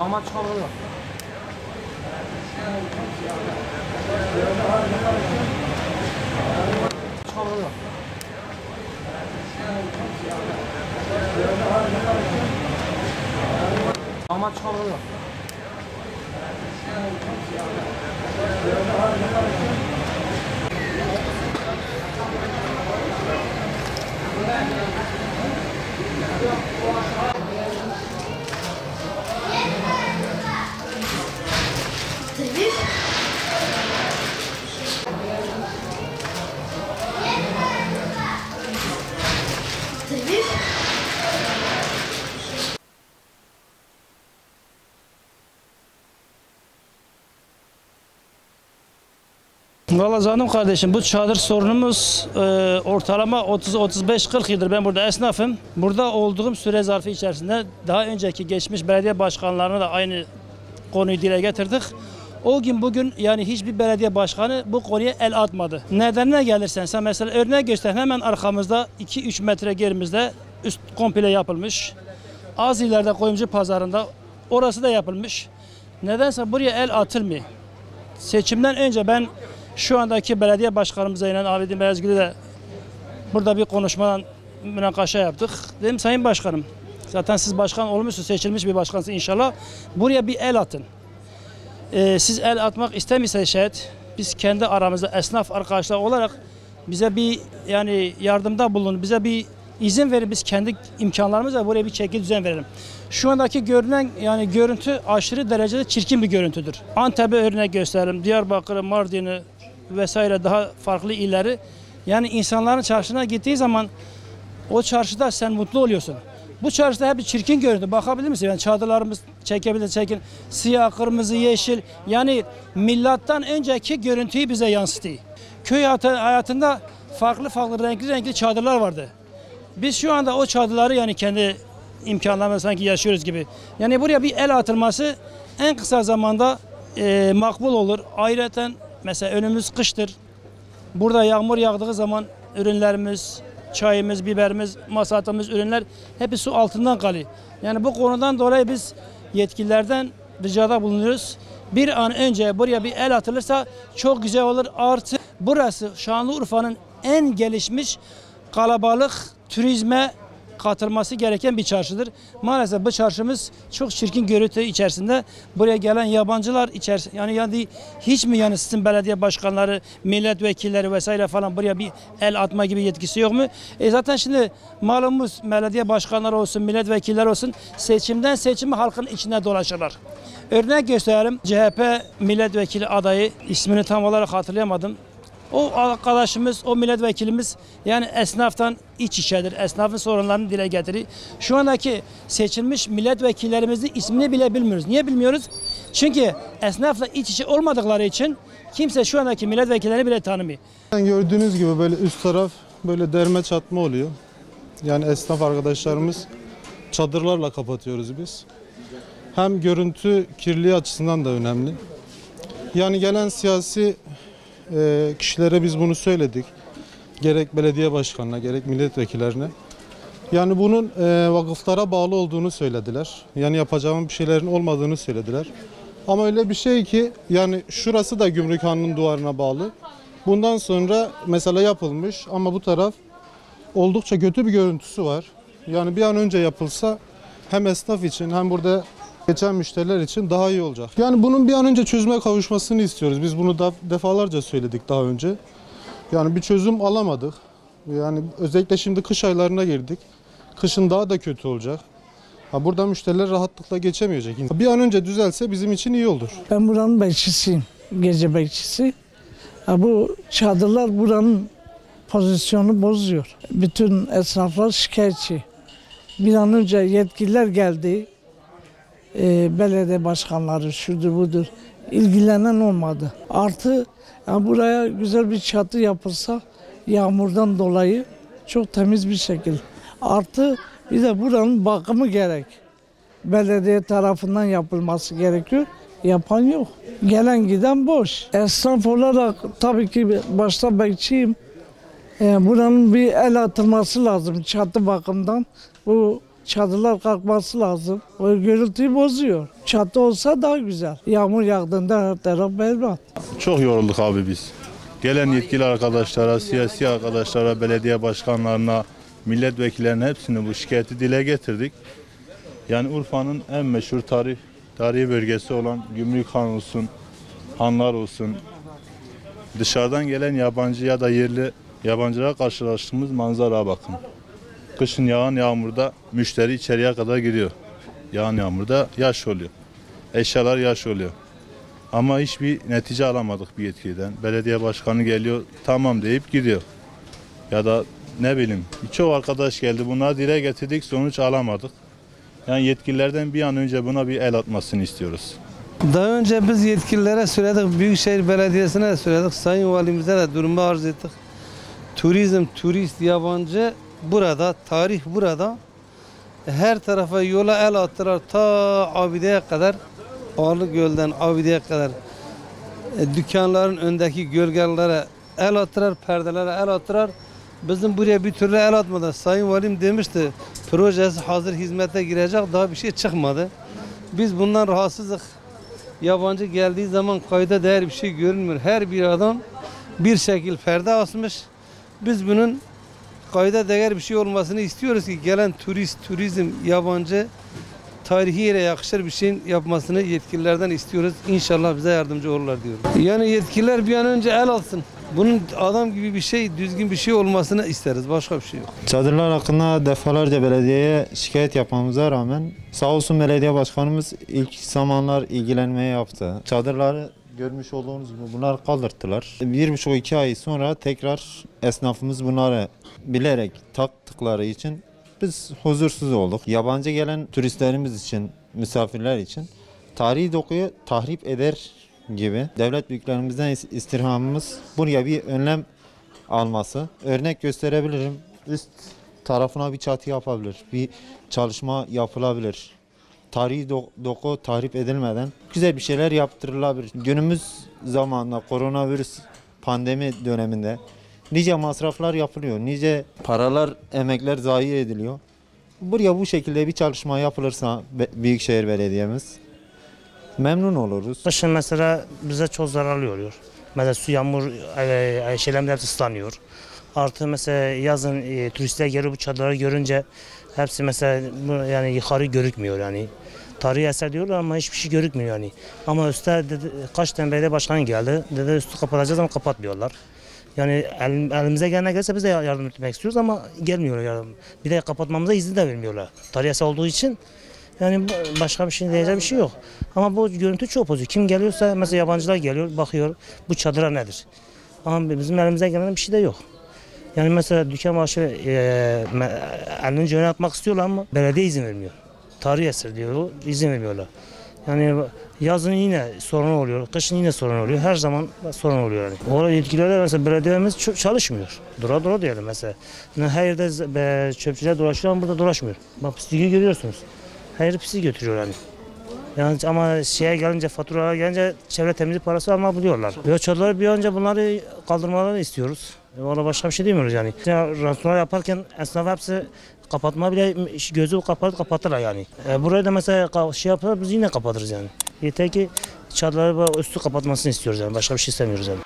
Ama çalıyor. Çalıyor. Ama çalıyor. Valla canım kardeşim, bu çadır sorunumuz ortalama 30-35-40 yıldır ben burada esnafım. Burada olduğum süre zarfı içerisinde daha önceki geçmiş belediye başkanlarına da aynı konuyu dile getirdik. O gün bugün yani hiçbir belediye başkanı bu konuya el atmadı. Nedenine gelirsen sen mesela örnek göster, hemen arkamızda 2-3 metre gerimizde üst komple yapılmış. Az ileride Koyuncu Pazarı'nda orası da yapılmış. Nedense buraya el atılmıyor. Seçimden önce ben şu andaki belediye başkanımıza inen Abidin Beyazgül'ü de burada bir konuşmadan münakaşa yaptık. Dedim Sayın Başkanım, zaten siz başkan olmuşsunuz, seçilmiş bir başkansınız inşallah. Buraya bir el atın. Siz el atmak istemiyorsanız şayet biz kendi aramızda esnaf arkadaşlar olarak bize bir yani yardımda bulun, bize bir izin verin, biz kendi imkanlarımızla buraya bir çeki düzen verelim. Şu andaki görünen yani görüntü aşırı derecede çirkin bir görüntüdür. Antep'e örnek gösterelim, Diyarbakır'ı, Mardin'i vesaire daha farklı illeri. Yani insanların çarşına gittiği zaman o çarşıda sen mutlu oluyorsun. Bu çarşıda hep bir çirkin görüntü. Bakabilir misin? Yani çadırlarımız çekebilir, çekin. Siyah, kırmızı, yeşil. Yani milattan önceki görüntüyü bize yansıtıyor. Köy hayatında farklı renkli çadırlar vardı. Biz şu anda o çadırları yani kendi imkanlarımızla sanki yaşıyoruz gibi. Yani buraya bir el atılması en kısa zamanda makbul olur. Ayrıca mesela önümüz kıştır. Burada yağmur yağdığı zaman ürünlerimiz, çayımız, biberimiz, masaatımız, ürünler hepsi su altından kalıyor. Yani bu konudan dolayı biz yetkililerden ricada bulunuyoruz. Bir an önce buraya bir el atılırsa çok güzel olur. Artı burası Şanlıurfa'nın en gelişmiş kalabalık turizme katılması gereken bir çarşıdır. Maalesef bu çarşımız çok çirkin görüntü içerisinde. Buraya gelen yabancılar içerisinde yani hiç mi yani sizin belediye başkanları, milletvekilleri vesaire falan buraya bir el atma gibi yetkisi yok mu? Zaten şimdi malumuz belediye başkanları olsun, milletvekilleri olsun seçimden seçime halkın içine dolaşırlar. Örnek gösterelim, CHP milletvekili adayı, ismini tam olarak hatırlayamadım. O arkadaşımız, o milletvekilimiz yani esnaftan iç içedir. Esnafın sorunlarını dile getirir. Şu andaki seçilmiş milletvekillerimizin ismini bile bilmiyoruz. Niye bilmiyoruz? Çünkü esnafla iç içe olmadıkları için kimse şu andaki milletvekillerini bile tanımıyor. Gördüğünüz gibi böyle üst taraf böyle derme çatma oluyor. Yani esnaf arkadaşlarımız çadırlarla kapatıyoruz biz. Hem görüntü kirliliği açısından da önemli. Yani gelen siyasi kişilere biz bunu söyledik. Gerek belediye başkanına, gerek milletvekillerine. Yani bunun vakıflara bağlı olduğunu söylediler. Yani yapacağım bir şeylerin olmadığını söylediler. Ama öyle bir şey ki yani şurası da Gümrükhane'nin duvarına bağlı. Bundan sonra mesela yapılmış ama bu taraf oldukça kötü bir görüntüsü var. Yani bir an önce yapılsa hem esnaf için hem burada geçen müşteriler için daha iyi olacak. Yani bunun bir an önce çözüme kavuşmasını istiyoruz. Biz bunu da defalarca söyledik daha önce. Yani bir çözüm alamadık. Yani özellikle şimdi kış aylarına girdik. Kışın daha da kötü olacak. Burada müşteriler rahatlıkla geçemeyecek. Bir an önce düzelse bizim için iyi olur. Ben buranın bekçisiyim. Gece bekçisi. Bu çadırlar buranın pozisyonu bozuyor. Bütün esnaflar şikayetçi. Bir an önce yetkililer geldi. Belediye başkanları şudur budur ilgilenen olmadı. Artı yani buraya güzel bir çatı yapılsa yağmurdan dolayı çok temiz bir şekilde. Artı bir de buranın bakımı gerek. Belediye tarafından yapılması gerekiyor. Yapan yok. Gelen giden boş. Esnaf olarak tabii ki başta bekçiyim. Buranın bir el atılması lazım çatı bakımından. Bu çadırlar kalkması lazım. O gürültüyü bozuyor. Çatı olsa daha güzel. Yağmur yağdığında her taraf berbat. Çok yorulduk abi biz. Gelen yetkili arkadaşlara, siyasi arkadaşlara, belediye başkanlarına, milletvekillerine hepsini bu şikayeti dile getirdik. Yani Urfa'nın en meşhur tarihi bölgesi olan Gümrükhan olsun, hanlar olsun, dışarıdan gelen yabancı ya da yerli yabancılara karşılaştığımız manzaraya bakın. Kışın yağan yağmurda müşteri içeriye kadar giriyor. Yağan yağmurda yaş oluyor. Eşyalar yaş oluyor. Ama hiçbir netice alamadık bir yetkiliden. Belediye başkanı geliyor, tamam deyip gidiyor. Ya da ne bileyim, birçok arkadaş geldi, bunları dile getirdik, sonuç alamadık. Yani yetkililerden bir an önce buna bir el atmasını istiyoruz. Daha önce biz yetkililere söyledik, Büyükşehir Belediyesi'ne de söyledik, Sayın Valimize de durumu arz ettik. Turizm, turist, yabancı burada, tarih burada. Her tarafa yola el attılar ta Abide'ye kadar, Ağlıgöl'den Abide'ye kadar. Dükkanların öndeki gölgelere el attılar, perdelere el attılar. Bizim buraya bir türlü el atmadı. Sayın Valim demişti, projesi hazır hizmete girecek, daha bir şey çıkmadı. Biz bundan rahatsızlık. Yabancı geldiği zaman kayda değer bir şey görünmüyor. Her bir adam bir şekil perde asmış. Biz bunun kayda değer bir şey olmasını istiyoruz ki gelen turist, turizm, yabancı tarihi yere yakışır bir şeyin yapmasını yetkililerden istiyoruz. İnşallah bize yardımcı olurlar diyorum. Yani yetkililer bir an önce el alsın. Bunun adam gibi bir şey, düzgün bir şey olmasını isteriz. Başka bir şey yok. Çadırlar hakkında defalarca belediyeye şikayet yapmamıza rağmen sağ olsun belediye başkanımız ilk zamanlar ilgilenmeye yaptı. Çadırları görmüş olduğunuz gibi bunlar kaldırttılar. 1,5-2 ay sonra tekrar esnafımız bunları bilerek taktıkları için biz huzursuz olduk. Yabancı gelen turistlerimiz için, misafirler için tarihi dokuyu tahrip eder gibi devlet büyüklerimizden istirhamımız buraya bir önlem alması. Örnek gösterebilirim. Üst tarafına bir çatı yapabilir. Bir çalışma yapılabilir. Tarihi doku tahrip edilmeden güzel bir şeyler yaptırılabilir. Günümüz zamanında koronavirüs pandemi döneminde nice masraflar yapılıyor. Nice paralar, emekler zayi ediliyor. Buraya bu şekilde bir çalışma yapılırsa Büyükşehir Belediye'miz memnun oluruz. Kışın mesela bize çok zararlı oluyor. Mesela su, yağmur, şeylerimiz hepsi ıslanıyor. Artı mesela yazın turistler geliyor bu çadırları görünce hepsi mesela yani yukarı görükmüyor yani. Tarihi eser diyorlar ama hiçbir şey görükmüyor yani. Ama üstte kaç tane belediye başkanı geldi. Dedi üstü kapatacağız ama kapatmıyorlar. Yani elimize gelene gelse biz de yardım etmek istiyoruz ama gelmiyor yardım. Bir de kapatmamıza izin de vermiyorlar. Tarihi eser olduğu için. Yani başka bir şey diyecek bir şey yok. Ama bu görüntü çok bozuyor. Kim geliyorsa mesela yabancılar geliyor, bakıyor bu çadıra nedir? Ama bizim elimize gelen bir şey de yok. Yani mesela dükkan başı elini cebine atmak istiyorlar ama belediye izin vermiyor. Tarihi eser diyor, izin vermiyorlar. Yani yazın yine sorun oluyor, kışın yine sorun oluyor. Her zaman sorun oluyor yani. Orada yetkililer mesela belediyemiz çalışmıyor. Dura diyelim mesela. Yani her yerde çöpçüler dolaşıyor ama burada dolaşmıyor. Bak pisliği görüyorsunuz. Her yeri pisliği götürüyor yani. Yani ama şeye gelince, faturalara gelince çevre temizlik parası almak buluyorlar. Böyle çadırları bir önce bunları kaldırmalarını istiyoruz. Valla başka bir şey demiyoruz yani. Restoran yaparken esnaf hepsi kapatma bile gözü kapatırlar yani. Burayı da mesela şey yaparlar biz yine kapatırız yani. Yeter ki çadırları üstü kapatmasını istiyoruz yani. Başka bir şey istemiyoruz yani.